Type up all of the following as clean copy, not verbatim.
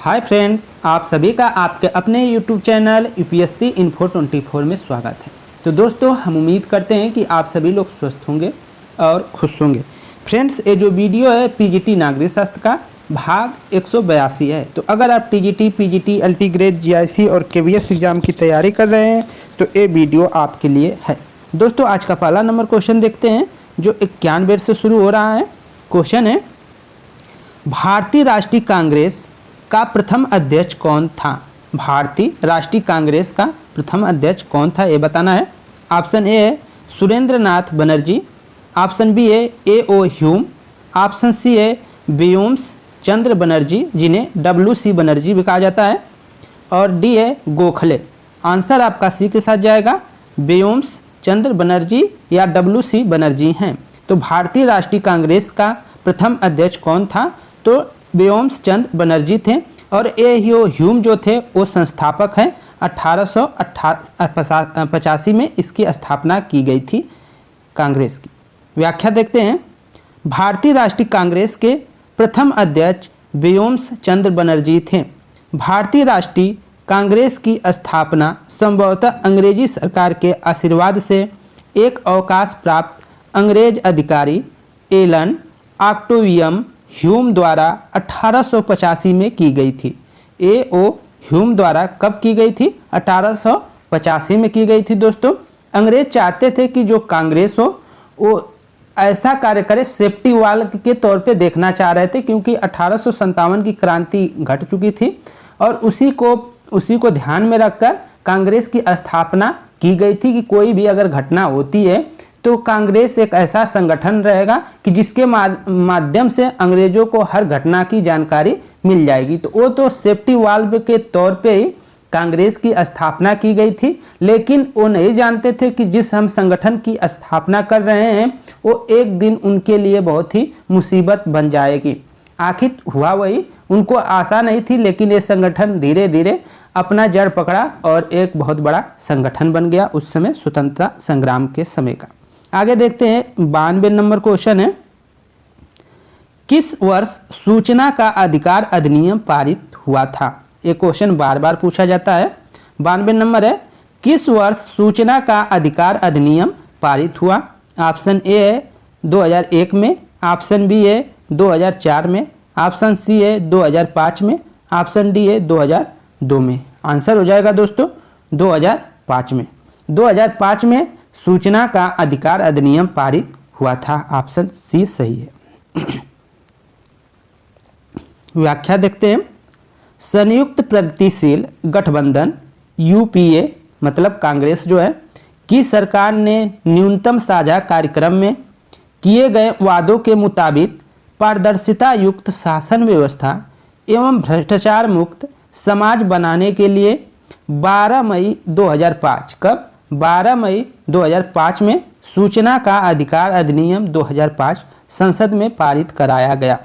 Hi friends, आप सभी का आपके अपने YouTube चैनल यूपीएससी इन्फो 24 में स्वागत है। तो दोस्तों, हम उम्मीद करते हैं कि आप सभी लोग स्वस्थ होंगे और खुश होंगे। फ्रेंड्स, ये जो वीडियो है पीजीटी नागरिक शास्त्र का भाग 182 है। तो अगर आप TGT, PGT, LT grade, GIC और केवीएस एग्जाम की तैयारी कर रहे हैं तो ये वीडियो आपके लिए है। दोस्तों, आज का पहला नंबर क्वेश्चन देखते हैं जो 91 से शुरू हो रहा है। क्वेश्चन है, भारतीय राष्ट्रीय कांग्रेस का प्रथम अध्यक्ष कौन था? भारतीय राष्ट्रीय कांग्रेस का प्रथम अध्यक्ष कौन था, ये बताना है। ऑप्शन ए है सुरेंद्र नाथ बनर्जी, ऑप्शन बी है ए.ओ. ह्यूम, ऑप्शन सी है व्योम्स चंद्र बनर्जी जिन्हें WC बनर्जी भी कहा जाता है, और डी है गोखले। आंसर आपका सी के साथ जाएगा, व्योम्स चंद्र बनर्जी या WC बनर्जी हैं। तो भारतीय राष्ट्रीय कांग्रेस का प्रथम अध्यक्ष कौन था? तो व्योम्स चंद्र बनर्जी थे, और ए.ओ. ह्यूम जो थे वो संस्थापक हैं। 1885 में इसकी स्थापना की गई थी कांग्रेस की। व्याख्या देखते हैं। भारतीय राष्ट्रीय कांग्रेस के प्रथम अध्यक्ष व्योम्स चंद्र बनर्जी थे। भारतीय राष्ट्रीय कांग्रेस की स्थापना संभवतः अंग्रेजी सरकार के आशीर्वाद से एक अवकाश प्राप्त अंग्रेज अधिकारी एलन ऑक्टेवियम ह्यूम द्वारा 1885 में की गई थी। ए.ओ. ह्यूम द्वारा कब की गई थी? 1885 में की गई थी। दोस्तों, अंग्रेज चाहते थे कि जो कांग्रेस हो वो ऐसा कार्य करे, सेफ्टी वाल के तौर पे देखना चाह रहे थे, क्योंकि 1857 की क्रांति घट चुकी थी और उसी को ध्यान में रखकर कांग्रेस की स्थापना की गई थी कि कोई भी अगर घटना होती है तो कांग्रेस एक ऐसा संगठन रहेगा कि जिसके माध्यम से अंग्रेजों को हर घटना की जानकारी मिल जाएगी। तो वो तो सेफ्टी वाल्व के तौर पे ही कांग्रेस की स्थापना की गई थी, लेकिन वो नहीं जानते थे कि जिस हम संगठन की स्थापना कर रहे हैं वो एक दिन उनके लिए बहुत ही मुसीबत बन जाएगी। आखिर हुआ वही, उनको आशा नहीं थी, लेकिन ये संगठन धीरे धीरे अपना जड़ पकड़ा और एक बहुत बड़ा संगठन बन गया उस समय स्वतंत्रता संग्राम के समय का। आगे देखते हैं। 92 नंबर क्वेश्चन है, किस वर्ष सूचना का अधिकार अधिनियम पारित हुआ था? ये क्वेश्चन बार बार पूछा जाता है। 92 नंबर है, किस वर्ष सूचना का अधिकार अधिनियम पारित हुआ? ऑप्शन ए है 2001 में, ऑप्शन बी है 2004 में, ऑप्शन सी है 2005 में, ऑप्शन डी है 2002 में। आंसर हो जाएगा दोस्तों 2005 में। 2005 में सूचना का अधिकार अधिनियम पारित हुआ था। ऑप्शन सी सही है। व्याख्या देखते हैं। संयुक्त प्रगतिशील गठबंधन UPA मतलब कांग्रेस जो है की सरकार ने न्यूनतम साझा कार्यक्रम में किए गए वादों के मुताबिक पारदर्शिता युक्त शासन व्यवस्था एवं भ्रष्टाचार मुक्त समाज बनाने के लिए 12 मई 2005 कब 12 मई 2005 में सूचना का अधिकार अधिनियम 2005 संसद में पारित कराया गया।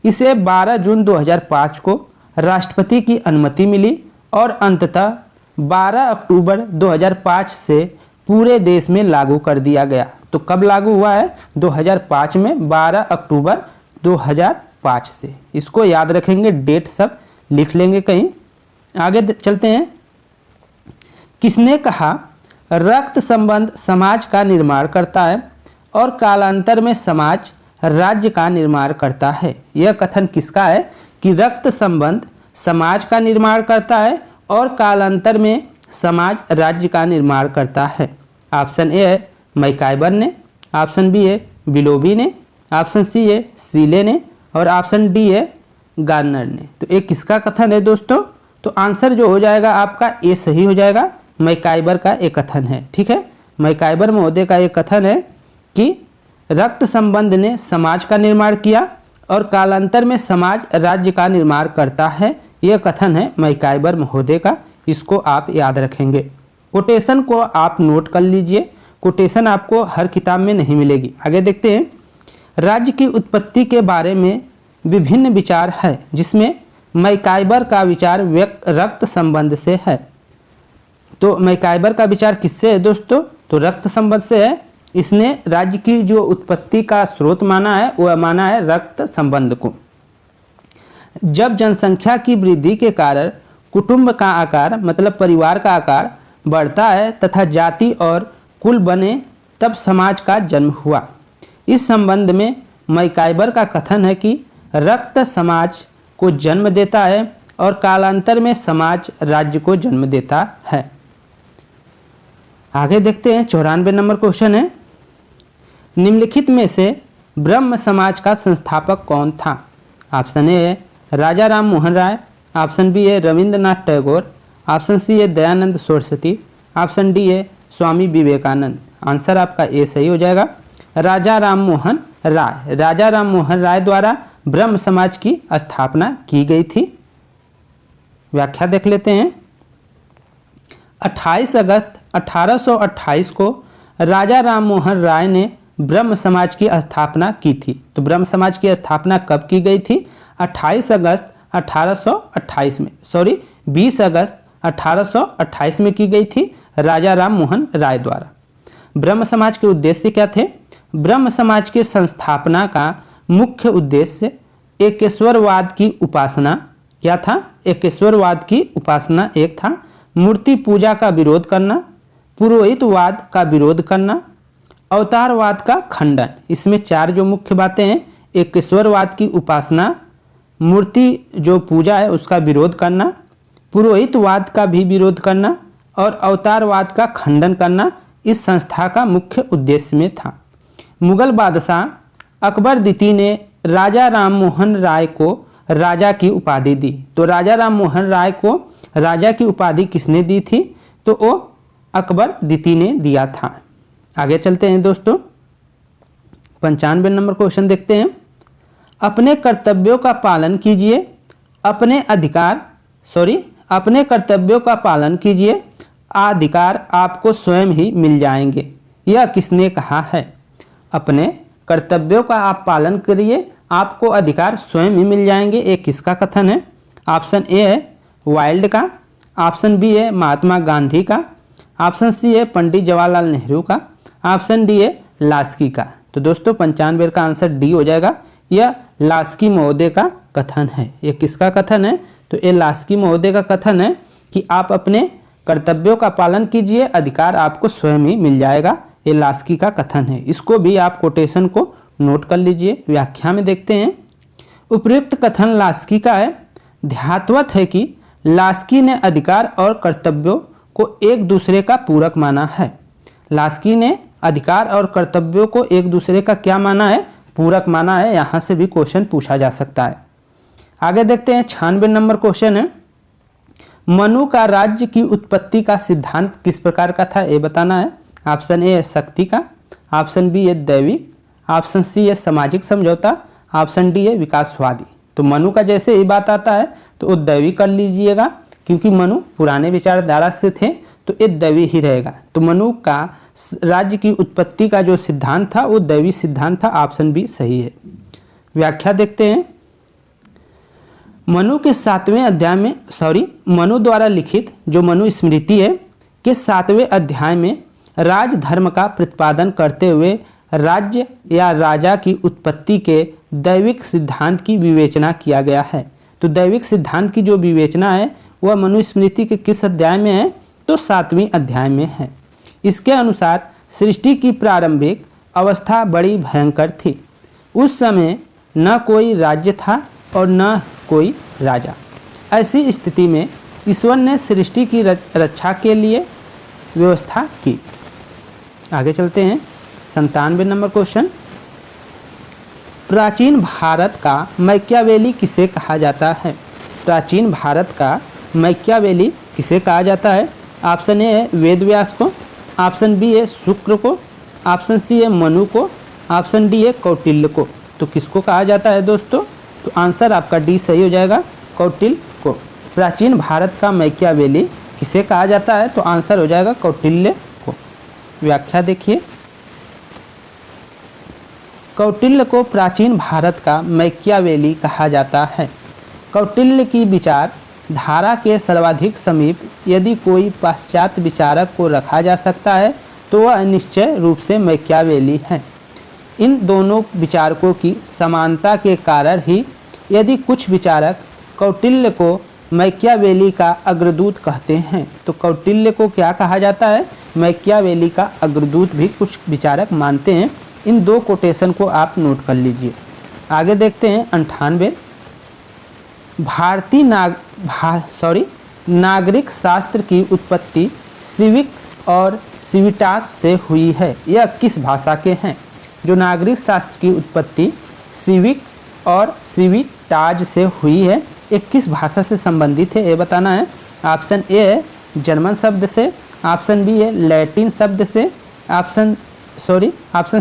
इसे 12 जून 2005 को राष्ट्रपति की अनुमति मिली और अंततः 12 अक्टूबर 2005 से पूरे देश में लागू कर दिया गया। तो कब लागू हुआ है? 2005 में, 12 अक्टूबर 2005 से। इसको याद रखेंगे, डेट सब लिख लेंगे कहीं। आगे चलते हैं। किसने कहा रक्त संबंध समाज का निर्माण करता है और कालांतर में समाज राज्य का निर्माण करता है? यह कथन किसका है कि रक्त संबंध समाज का निर्माण करता है और कालांतर में समाज राज्य का निर्माण करता है? ऑप्शन ए है मैकाइबर ने, ऑप्शन बी है विलोबी ने, ऑप्शन सी है सीले ने, और ऑप्शन डी है गार्नर ने। तो ये किसका कथन है दोस्तों? तो आंसर जो हो जाएगा आपका ए सही हो जाएगा। मैकाइबर का एक कथन है। ठीक है, मैकाइबर महोदय का एक कथन है कि रक्त संबंध ने समाज का निर्माण किया और कालांतर में समाज राज्य का निर्माण करता है। यह कथन है मैकाइबर महोदय का। इसको आप याद रखेंगे। कोटेशन को आप नोट कर लीजिए, कोटेशन आपको हर किताब में नहीं मिलेगी। आगे देखते हैं। राज्य की उत्पत्ति के बारे में विभिन्न विचार है, जिसमें मैकाइबर का विचार रक्त संबंध से है। तो मैकाइबर का विचार किससे है दोस्तों? तो रक्त संबंध से है। इसने राज्य की जो उत्पत्ति का स्रोत माना है वह माना है रक्त संबंध को। जब जनसंख्या की वृद्धि के कारण कुटुंब का आकार मतलब परिवार का आकार बढ़ता है तथा जाति और कुल बने, तब समाज का जन्म हुआ। इस संबंध में मैकाइबर का कथन है कि रक्त समाज को जन्म देता है और कालांतर में समाज राज्य को जन्म देता है। आगे देखते हैं 94 नंबर क्वेश्चन है, निम्नलिखित में से ब्रह्म समाज का संस्थापक कौन था? ऑप्शन ए है राजा राम मोहन राय, ऑप्शन बी है रविंद्रनाथ टैगोर, ऑप्शन सी है दयानंद सरस्वती, ऑप्शन डी है स्वामी विवेकानंद। आंसर आपका ए सही हो जाएगा, राजा राम मोहन राय। राजा राम मोहन राय द्वारा ब्रह्म समाज की स्थापना की गई थी। व्याख्या देख लेते हैं। 28 अगस्त 1828 को राजा राम मोहन राय ने ब्रह्म समाज की स्थापना की थी। तो ब्रह्म समाज की स्थापना कब की गई थी? 28 अगस्त 1828 में, 20 अगस्त 1828 में की गई थी राजा राम मोहन राय द्वारा। ब्रह्म समाज के उद्देश्य क्या थे? ब्रह्म समाज के संस्थापना का मुख्य उद्देश्य एकेश्वरवाद की उपासना क्या था? एकेश्वरवाद की उपासना एक था, मूर्ति पूजा का विरोध करना, पुरोहितवाद का विरोध करना, अवतारवाद का खंडन। इसमें 4 जो मुख्य बातें हैं, एकेश्वरवाद की उपासना, मूर्ति जो पूजा है उसका विरोध करना, पुरोहितवाद का भी विरोध करना और अवतारवाद का खंडन करना इस संस्था का मुख्य उद्देश्य में था। मुगल बादशाह अकबर द्वितीय ने राजा राम मोहन राय को राजा की उपाधि दी। तो राजा राम मोहन राय को राजा की उपाधि किसने दी थी? तो वो अकबर द्वितीय ने दिया था। आगे चलते हैं दोस्तों, 95 नंबर क्वेश्चन देखते हैं। अपने कर्तव्यों का पालन कीजिए, अपने कर्तव्यों का पालन कीजिए, अधिकार आपको स्वयं ही मिल जाएंगे। यह किसने कहा है? अपने कर्तव्यों का आप पालन करिए, आपको अधिकार स्वयं ही मिल जाएंगे। एक किसका कथन है? ऑप्शन ए है वाइल्ड का, ऑप्शन बी है महात्मा गांधी का, ऑप्शन सी है पंडित जवाहरलाल नेहरू का, ऑप्शन डी है लास्की का। तो दोस्तों 95 का आंसर डी हो जाएगा। यह लास्की महोदय का कथन है। ये किसका कथन है? तो ये लास्की महोदय का कथन है कि आप अपने कर्तव्यों का पालन कीजिए, अधिकार आपको स्वयं ही मिल जाएगा। ये लास्की का कथन है। इसको भी आप कोटेशन को नोट कर लीजिए। व्याख्या में देखते हैं। उपयुक्त कथन लास्की का है। ध्यातवत है कि लास्की ने अधिकार और कर्तव्यों को एक दूसरे का पूरक माना है। लास्की ने अधिकार और कर्तव्यों को एक दूसरे का क्या माना है? पूरक माना है। यहाँ से भी क्वेश्चन पूछा जा सकता है। आगे देखते हैं 96 नंबर क्वेश्चन है। मनु का राज्य की उत्पत्ति का सिद्धांत किस प्रकार का था? ये बताना है। ऑप्शन ए है शक्ति का, ऑप्शन बी है दैविक, ऑप्शन सी है सामाजिक समझौता, ऑप्शन डी है विकासवादी। तो मनु का जैसे ही बात आता है तो वो दैवी कर लीजिएगा, क्योंकि मनु पुराने विचारधारा से थे तो ये दैवी ही रहेगा। तो मनु का राज्य की उत्पत्ति का जो सिद्धांत था वो दैवी सिद्धांत था। ऑप्शन बी सही है। व्याख्या देखते हैं। मनु के 7वें अध्याय में मनु द्वारा लिखित जो मनु स्मृति है के 7वें अध्याय में राजधर्म का प्रतिपादन करते हुए राज्य या राजा की उत्पत्ति के दैविक सिद्धांत की विवेचना किया गया है। तो दैविक सिद्धांत की जो विवेचना है वह मनुस्मृति के किस अध्याय में है? तो 7वें अध्याय में है। इसके अनुसार सृष्टि की प्रारंभिक अवस्था बड़ी भयंकर थी। उस समय न कोई राज्य था और न कोई राजा। ऐसी स्थिति में ईश्वर ने सृष्टि की रक्षा के लिए व्यवस्था की। आगे चलते हैं 97 नंबर क्वेश्चन। प्राचीन भारत का मैकियावेली किसे कहा जाता है? प्राचीन भारत का मैकियावेली किसे कहा जाता है? ऑप्शन ए है वेदव्यास को, ऑप्शन बी है शुक्र को, ऑप्शन सी है मनु को, ऑप्शन डी है कौटिल्य को। तो किसको कहा जाता है दोस्तों? तो आंसर आपका डी सही हो जाएगा, कौटिल्य को। प्राचीन भारत का मैकियावेली किसे कहा जाता है? तो आंसर हो जाएगा कौटिल्य को। व्याख्या देखिए। कौटिल्य को प्राचीन भारत का मैकियावेली कहा जाता है। कौटिल्य की विचार धारा के सर्वाधिक समीप यदि कोई पाश्चात्य विचारक को रखा जा सकता है तो वह निश्चय रूप से मैकियावेली है। इन दोनों विचारकों की समानता के कारण ही यदि कुछ विचारक कौटिल्य को मैकियावेली का अग्रदूत कहते हैं, तो कौटिल्य को क्या कहा जाता है? मैकियावेली का अग्रदूत भी कुछ विचारक मानते हैं। इन दो कोटेशन को आप नोट कर लीजिए। आगे देखते हैं 98। नागरिक शास्त्र की उत्पत्ति सिविक और सिविटास से हुई है। यह किस भाषा के हैं? जो नागरिक शास्त्र की उत्पत्ति सिविक और सिविटाज से हुई है, ये किस भाषा से संबंधित है ये बताना है। ऑप्शन ए है जर्मन शब्द से, ऑप्शन बी है लैटिन शब्द से, ऑप्शन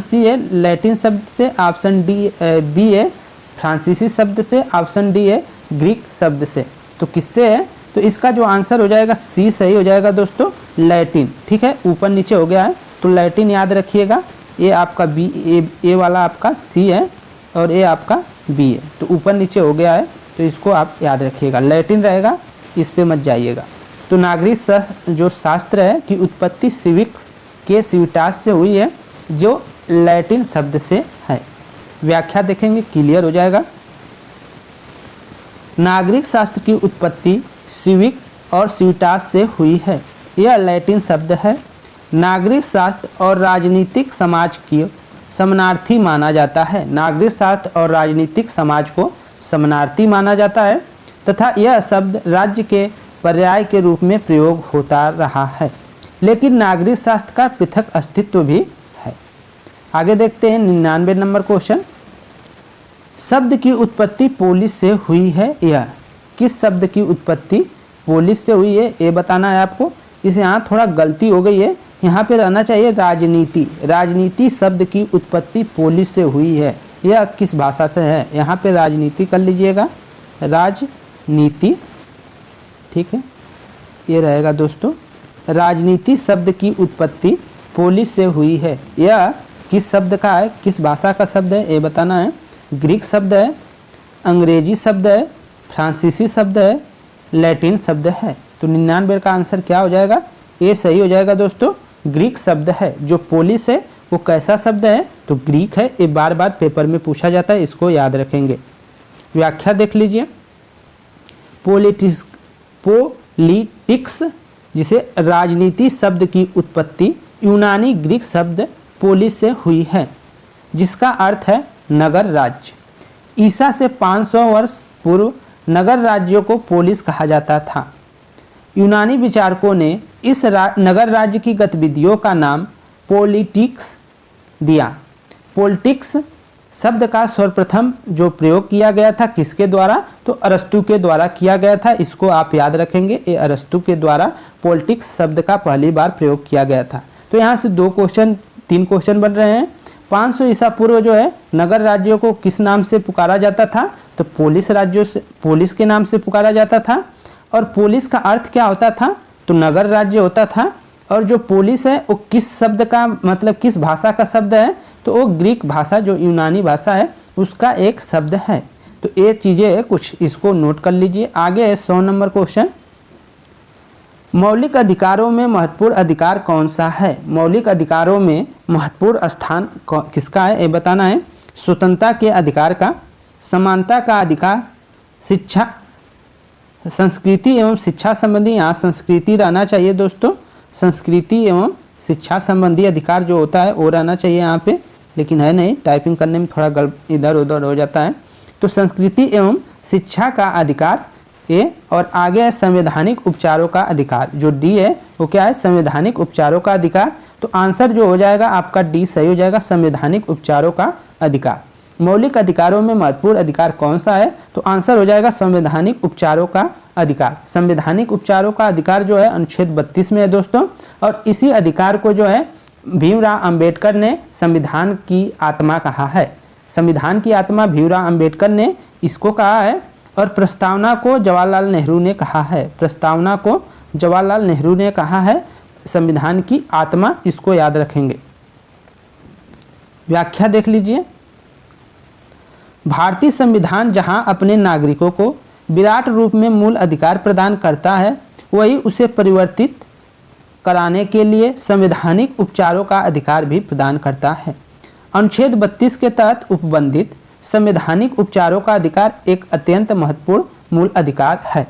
सी है लैटिन शब्द से, ऑप्शन बी है फ्रांसीसी शब्द से, ऑप्शन डी है ग्रीक शब्द से। तो किससे है? तो इसका जो आंसर हो जाएगा सी सही हो जाएगा दोस्तों, लैटिन। ठीक है, ऊपर नीचे हो गया है तो लैटिन याद रखिएगा। ये आपका बी, ए वाला आपका सी है और ये आपका बी है, तो ऊपर नीचे हो गया है तो इसको आप याद रखिएगा, लैटिन रहेगा, इस पे मत जाइएगा। तो नागरिक जो शास्त्र है कि उत्पत्ति सिविक के सिविटास से हुई है, जो लैटिन शब्द से है। व्याख्या देखेंगे, क्लियर हो जाएगा। नागरिक शास्त्र की उत्पत्ति सिविक और सिविटास से हुई है। यह लैटिन शब्द है। नागरिक शास्त्र और राजनीतिक समाज की समानार्थी माना जाता है। नागरिक शास्त्र और राजनीतिक समाज को समानार्थी माना जाता है तथा यह शब्द राज्य के पर्याय के रूप में प्रयोग होता रहा है, लेकिन नागरिक शास्त्र का पृथक अस्तित्व भी है। आगे देखते हैं 99 नंबर क्वेश्चन। शब्द की उत्पत्ति पोलिश से हुई है। यह किस शब्द की उत्पत्ति पोलिश से हुई है ये बताना है आपको। इस यहाँ थोड़ा गलती हो गई है, यहाँ पे रहना चाहिए राजनीति। राजनीति शब्द की उत्पत्ति पोलिश से हुई है। यह किस भाषा से है? यहाँ पे राजनीति कर लीजिएगा, राजनीति। ठीक है, ये रहेगा दोस्तों। राजनीति शब्द की उत्पत्ति पोलिश से हुई है। यह किस शब्द का है, किस भाषा का शब्द है ये बताना है। ग्रीक शब्द है, अंग्रेजी शब्द है, फ्रांसीसी शब्द है, लैटिन शब्द है। तो 99 का आंसर क्या हो जाएगा? ये सही हो जाएगा दोस्तों, ग्रीक शब्द है। जो पोलिश है वो कैसा शब्द है? तो ग्रीक है। ये बार बार पेपर में पूछा जाता है, इसको याद रखेंगे। व्याख्या देख लीजिए। पॉलिटिक्स जिसे राजनीति शब्द की उत्पत्ति यूनानी ग्रीक शब्द पोलिस से हुई है, जिसका अर्थ है नगर राज्य। ईसा से 500 वर्ष पूर्व नगर राज्यों को पोलिस कहा जाता था। यूनानी विचारकों ने इस नगर राज्य की गतिविधियों का नाम पॉलिटिक्स दिया। पॉलिटिक्स शब्द का सर्वप्रथम जो प्रयोग किया गया था किसके द्वारा? तो अरस्तु के द्वारा किया गया था। इसको आप याद रखेंगे, ये अरस्तु के द्वारा पॉलिटिक्स शब्द का पहली बार प्रयोग किया गया था। तो यहाँ से 3 क्वेश्चन बन रहे हैं। 500 ईसा पूर्व जो है नगर राज्यों को किस नाम से पुकारा जाता था? तो पोलिस राज्यों से, पोलिस के नाम से पुकारा जाता था। और पोलिस का अर्थ क्या होता था? तो नगर राज्य होता था। और जो पोलिस है वो किस शब्द का, मतलब किस भाषा का शब्द है? तो वो ग्रीक भाषा, जो यूनानी भाषा है उसका एक शब्द है। तो ये चीज़ें कुछ इसको नोट कर लीजिए। आगे है 100 नंबर क्वेश्चन। मौलिक अधिकारों में महत्वपूर्ण अधिकार कौन सा है? मौलिक अधिकारों में महत्वपूर्ण स्थान किसका है ये बताना है। स्वतंत्रता के अधिकार का, समानता का अधिकार, शिक्षा, संस्कृति एवं शिक्षा संबंधी, यहाँ संस्कृति रहना चाहिए दोस्तों। संस्कृति एवं शिक्षा संबंधी अधिकार जो होता है वो रहना चाहिए यहाँ पे, लेकिन है नहीं, टाइपिंग करने में थोड़ा इधर उधर हो जाता है। तो संस्कृति एवं शिक्षा का अधिकार ए, और आगे है संवैधानिक उपचारों का अधिकार। जो डी है वो क्या है? संवैधानिक उपचारों का अधिकार। तो आंसर जो हो जाएगा आपका डी सही हो जाएगा, संवैधानिक उपचारों का अधिकार। मौलिक अधिकारों में महत्वपूर्ण अधिकार कौन सा है? तो आंसर हो जाएगा संवैधानिक उपचारों का अधिकार। संवैधानिक उपचारों का अधिकार जो है अनुच्छेद 32 में है दोस्तों। और इसी अधिकार को जो है भीमराव अंबेडकर ने संविधान की आत्मा कहा है। संविधान की आत्मा भीमराव अंबेडकर ने इसको कहा है। और प्रस्तावना को जवाहरलाल नेहरू ने कहा है। प्रस्तावना को जवाहरलाल नेहरू ने कहा है संविधान की आत्मा, इसको याद रखेंगे। व्याख्या देख लीजिए। भारतीय संविधान जहां अपने नागरिकों को विराट रूप में मूल अधिकार प्रदान करता है, वही उसे परिवर्तित कराने के लिए संवैधानिक उपचारों का अधिकार भी प्रदान करता है। अनुच्छेद 32 के तहत उपबंधित संवैधानिक उपचारों का अधिकार एक अत्यंत महत्वपूर्ण मूल अधिकार है।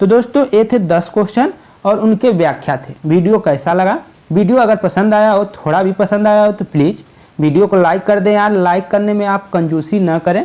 तो दोस्तों ये थे 10 क्वेश्चन और उनके व्याख्या थे। वीडियो कैसा लगा? वीडियो अगर पसंद आया हो, थोड़ा भी पसंद आया हो तो प्लीज़ वीडियो को लाइक कर दें यार। लाइक करने में आप कंजूसी ना करें,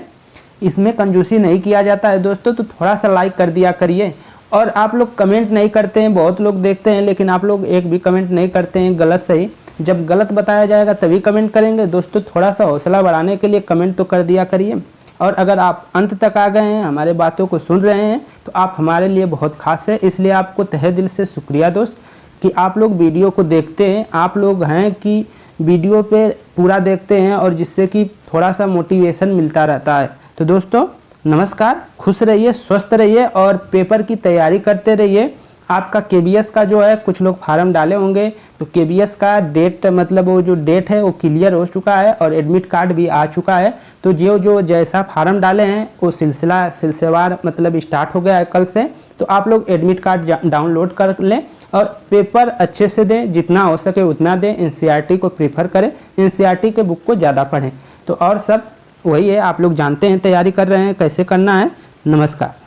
इसमें कंजूसी नहीं किया जाता है दोस्तों, तो थोड़ा सा लाइक कर दिया करिए। और आप लोग कमेंट नहीं करते हैं, बहुत लोग देखते हैं लेकिन आप लोग एक भी कमेंट नहीं करते हैं, गलत सही। जब गलत बताया जाएगा तभी कमेंट करेंगे दोस्तों। थोड़ा सा हौसला बढ़ाने के लिए कमेंट तो कर दिया करिए। और अगर आप अंत तक आ गए हैं, हमारे बातों को सुन रहे हैं, तो आप हमारे लिए बहुत खास है। इसलिए आपको तहे दिल से शुक्रिया दोस्त कि आप लोग वीडियो को देखते हैं। आप लोग हैं कि वीडियो पे पूरा देखते हैं और जिससे कि थोड़ा सा मोटिवेशन मिलता रहता है। तो दोस्तों नमस्कार, खुश रहिए, स्वस्थ रहिए और पेपर की तैयारी करते रहिए। आपका केबीएस का जो है, कुछ लोग फार्म डाले होंगे, तो केबीएस का डेट मतलब वो जो डेट है वो क्लियर हो चुका है और एडमिट कार्ड भी आ चुका है। तो जो जैसा फार्म डाले हैं वो सिलसिलेवार मतलब स्टार्ट हो गया है कल से। तो आप लोग एडमिट कार्ड डाउनलोड कर लें और पेपर अच्छे से दें, जितना हो सके उतना दें। एनसीईआरटी को प्रीफर करें, एनसीईआरटी के बुक को ज़्यादा पढ़ें। तो और सब वही है, आप लोग जानते हैं, तैयारी कर रहे हैं, कैसे करना है। नमस्कार।